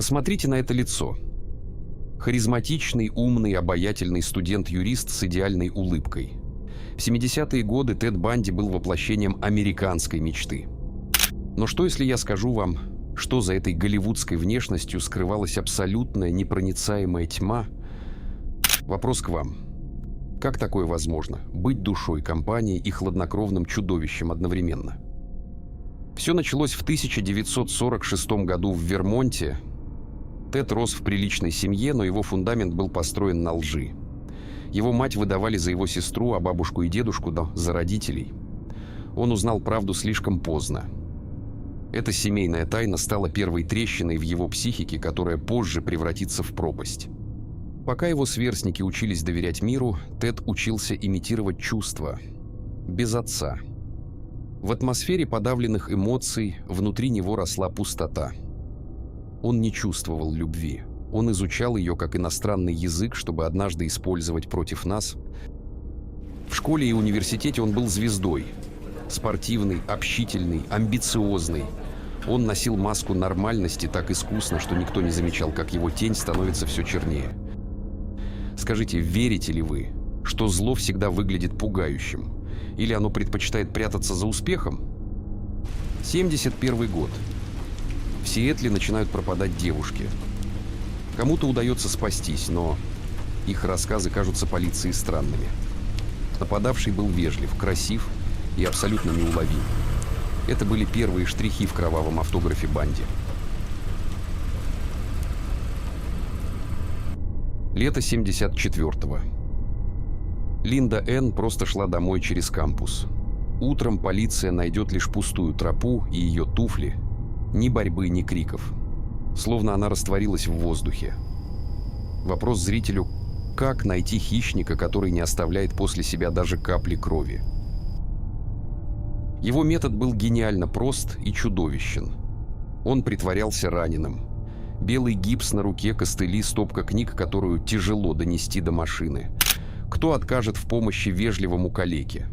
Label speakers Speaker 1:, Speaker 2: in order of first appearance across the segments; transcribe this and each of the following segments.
Speaker 1: Посмотрите на это лицо. Харизматичный, умный, обаятельный студент-юрист с идеальной улыбкой. В 70-е годы Тед Банди был воплощением американской мечты. Но что, если я скажу вам, что за этой голливудской внешностью скрывалась абсолютная непроницаемая тьма? Вопрос к вам. Как такое возможно? Быть душой компании и хладнокровным чудовищем одновременно? Все началось в 1946 году в Вермонте. Тед рос в приличной семье, но его фундамент был построен на лжи. Его мать выдавали за его сестру, а бабушку и дедушку за родителей. Он узнал правду слишком поздно. Эта семейная тайна стала первой трещиной в его психике, которая позже превратится в пропасть. Пока его сверстники учились доверять миру, Тед учился имитировать чувства. Без отца. В атмосфере подавленных эмоций внутри него росла пустота. Он не чувствовал любви. Он изучал ее как иностранный язык, чтобы однажды использовать против нас. В школе и университете он был звездой. Спортивный, общительный, амбициозный. Он носил маску нормальности так искусно, что никто не замечал, как его тень становится все чернее. Скажите, верите ли вы, что зло всегда выглядит пугающим? Или оно предпочитает прятаться за успехом? 71 год. В Сиэтле начинают пропадать девушки. Кому-то удается спастись, но их рассказы кажутся полиции странными. Нападавший был вежлив, красив и абсолютно неуловим. Это были первые штрихи в кровавом автографе Банди. Лето 74-го. Линда Энн просто шла домой через кампус. Утром полиция найдет лишь пустую тропу и ее туфли. Ни борьбы, ни криков. Словно она растворилась в воздухе. Вопрос зрителю: как найти хищника, который не оставляет после себя даже капли крови? Его метод был гениально прост и чудовищен. Он притворялся раненым. Белый гипс на руке, костыли, стопка книг, которую тяжело донести до машины. Кто откажет в помощи вежливому калеке?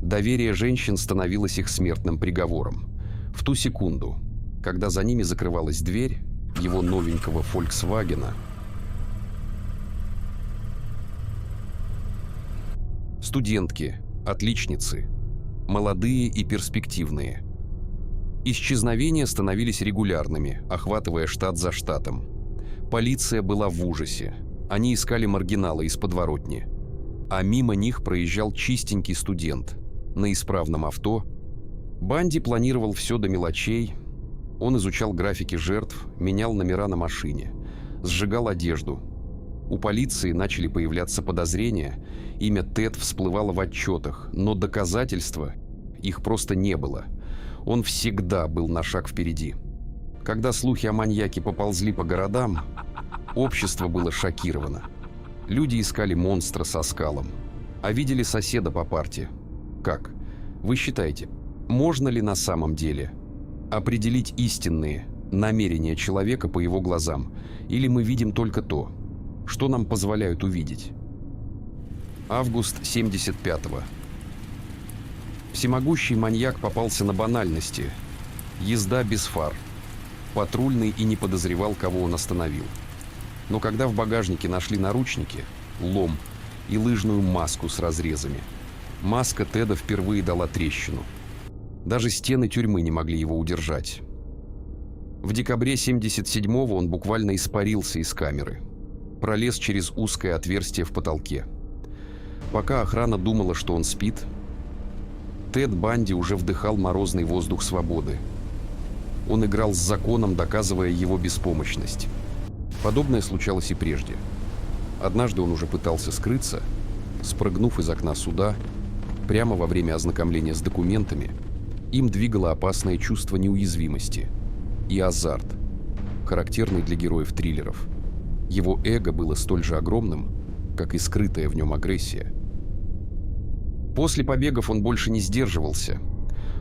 Speaker 1: Доверие женщин становилось их смертным приговором. В ту секунду, когда за ними закрывалась дверь его новенького «Фольксвагена», студентки, отличницы, молодые и перспективные. Исчезновения становились регулярными, охватывая штат за штатом. Полиция была в ужасе. Они искали маргинала из подворотни. А мимо них проезжал чистенький студент на исправном авто. Банди планировал все до мелочей. Он изучал графики жертв, менял номера на машине, сжигал одежду. У полиции начали появляться подозрения. Имя Тед всплывало в отчетах, но доказательства их просто не было. Он всегда был на шаг впереди. Когда слухи о маньяке поползли по городам, общество было шокировано. Люди искали монстра со скалом, а видели соседа по парте. Как? Вы считаете, можно ли на самом деле определить истинные намерения человека по его глазам, или мы видим только то, что нам позволяют увидеть? Август 75-го. Всемогущий маньяк попался на банальности. Езда без фар. Патрульный и не подозревал, кого он остановил. Но когда в багажнике нашли наручники, лом и лыжную маску с разрезами, маска Теда впервые дала трещину. Даже стены тюрьмы не могли его удержать. В декабре 77-го он буквально испарился из камеры. Пролез через узкое отверстие в потолке. Пока охрана думала, что он спит, Тед Банди уже вдыхал морозный воздух свободы. Он играл с законом, доказывая его беспомощность. Подобное случалось и прежде. Однажды он уже пытался скрыться, спрыгнув из окна суда. Прямо во время ознакомления с документами им двигало опасное чувство неуязвимости и азарт, характерный для героев триллеров. Его эго было столь же огромным, как и скрытая в нем агрессия. После побегов он больше не сдерживался.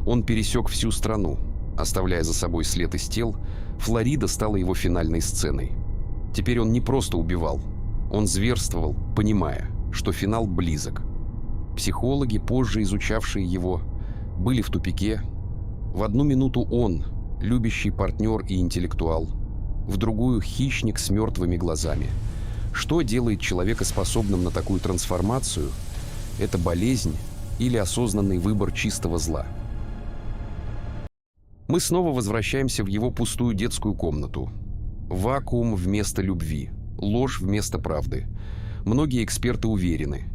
Speaker 1: Он пересек всю страну, оставляя за собой след из тел. Флорида стала его финальной сценой. Теперь он не просто убивал, он зверствовал, понимая, что финал близок. Психологи, позже изучавшие его, были в тупике. В одну минуту он, любящий партнер и интеллектуал, в другую — хищник с мертвыми глазами. Что делает человека способным на такую трансформацию? Это болезнь или осознанный выбор чистого зла? Мы снова возвращаемся в его пустую детскую комнату. Вакуум вместо любви, ложь вместо правды. Многие эксперты уверены,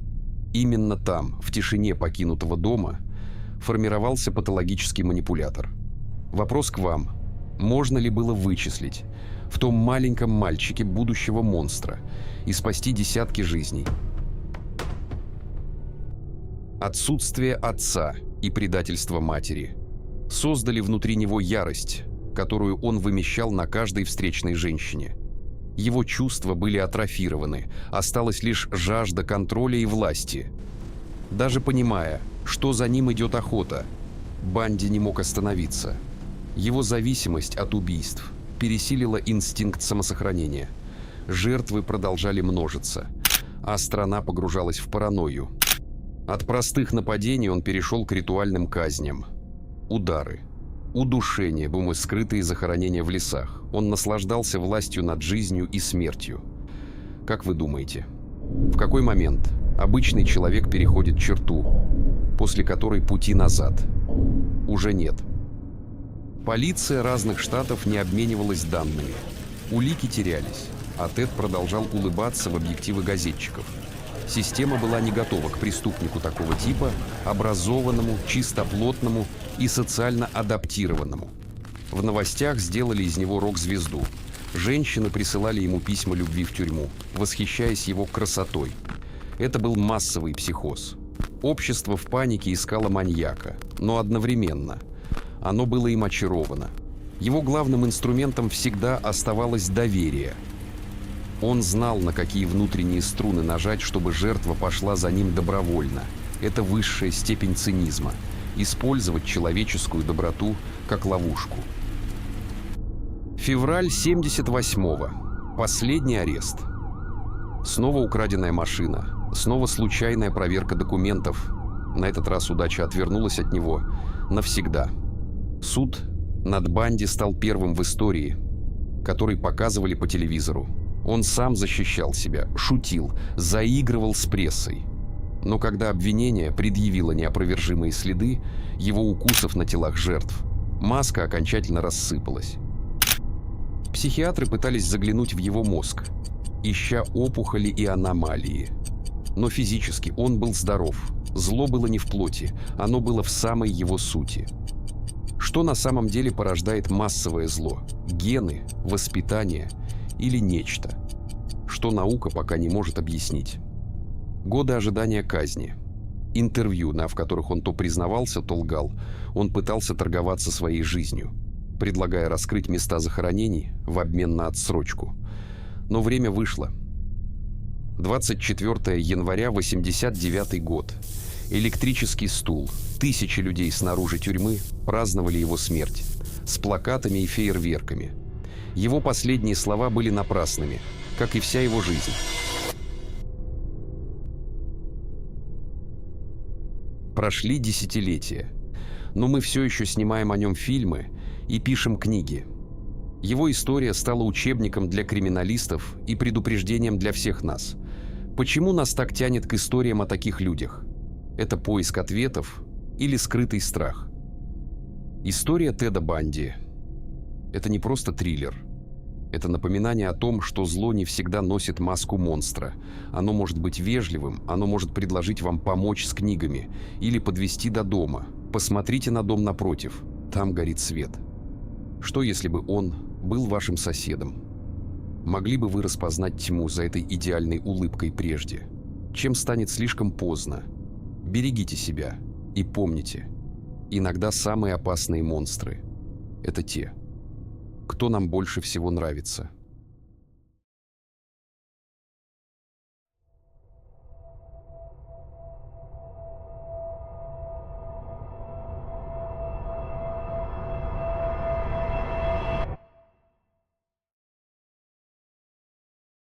Speaker 1: именно там, в тишине покинутого дома, формировался патологический манипулятор. Вопрос к вам. Можно ли было вычислить в том маленьком мальчике будущего монстра и спасти десятки жизней? Отсутствие отца и предательство матери создали внутри него ярость, которую он вымещал на каждой встречной женщине. Его чувства были атрофированы, осталась лишь жажда контроля и власти. Даже понимая, что за ним идет охота, Банди не мог остановиться. Его зависимость от убийств пересилила инстинкт самосохранения. Жертвы продолжали множиться, а страна погружалась в паранойю. От простых нападений он перешел к ритуальным казням. Удары, удушение, скрытые захоронения в лесах. Он наслаждался властью над жизнью и смертью. Как вы думаете, в какой момент обычный человек переходит черту, после которой пути назад уже нет? Полиция разных штатов не обменивалась данными. Улики терялись, а Тед продолжал улыбаться в объективы газетчиков. Система была не готова к преступнику такого типа, образованному, чистоплотному и социально адаптированному. В новостях сделали из него рок-звезду. Женщины присылали ему письма любви в тюрьму, восхищаясь его красотой. Это был массовый психоз. Общество в панике искало маньяка, но одновременно оно было им очаровано. Его главным инструментом всегда оставалось доверие. Он знал, на какие внутренние струны нажать, чтобы жертва пошла за ним добровольно. Это высшая степень цинизма – использовать человеческую доброту как ловушку. Февраль 78-го. Последний арест. Снова украденная машина. Снова случайная проверка документов. На этот раз удача отвернулась от него навсегда. Суд над Банди стал первым в истории, который показывали по телевизору. Он сам защищал себя, шутил, заигрывал с прессой. Но когда обвинение предъявило неопровержимые следы его укусов на телах жертв, маска окончательно рассыпалась. Психиатры пытались заглянуть в его мозг, ища опухоли и аномалии. Но физически он был здоров. Зло было не в плоти, оно было в самой его сути. Что на самом деле порождает массовое зло? Гены, воспитание или нечто, что наука пока не может объяснить? Годы ожидания казни. Интервью, в которых он то признавался, то лгал. Он пытался торговаться своей жизнью, предлагая раскрыть места захоронений в обмен на отсрочку. Но время вышло. 24 января 89 год. Электрический стул. Тысячи людей снаружи тюрьмы праздновали его смерть с плакатами и фейерверками. Его последние слова были напрасными, как и вся его жизнь. Прошли десятилетия, но мы все еще снимаем о нем фильмы и пишем книги. Его история стала учебником для криминалистов и предупреждением для всех нас. Почему нас так тянет к историям о таких людях? Это поиск ответов или скрытый страх? История Теда Банди – это не просто триллер. Это напоминание о том, что зло не всегда носит маску монстра. Оно может быть вежливым, оно может предложить вам помочь с книгами или подвести до дома. Посмотрите на дом напротив, там горит свет. Что, если бы он был вашим соседом? Могли бы вы распознать тьму за этой идеальной улыбкой прежде, чем станет слишком поздно? Берегите себя и помните, иногда самые опасные монстры – это те, кто нам больше всего нравится.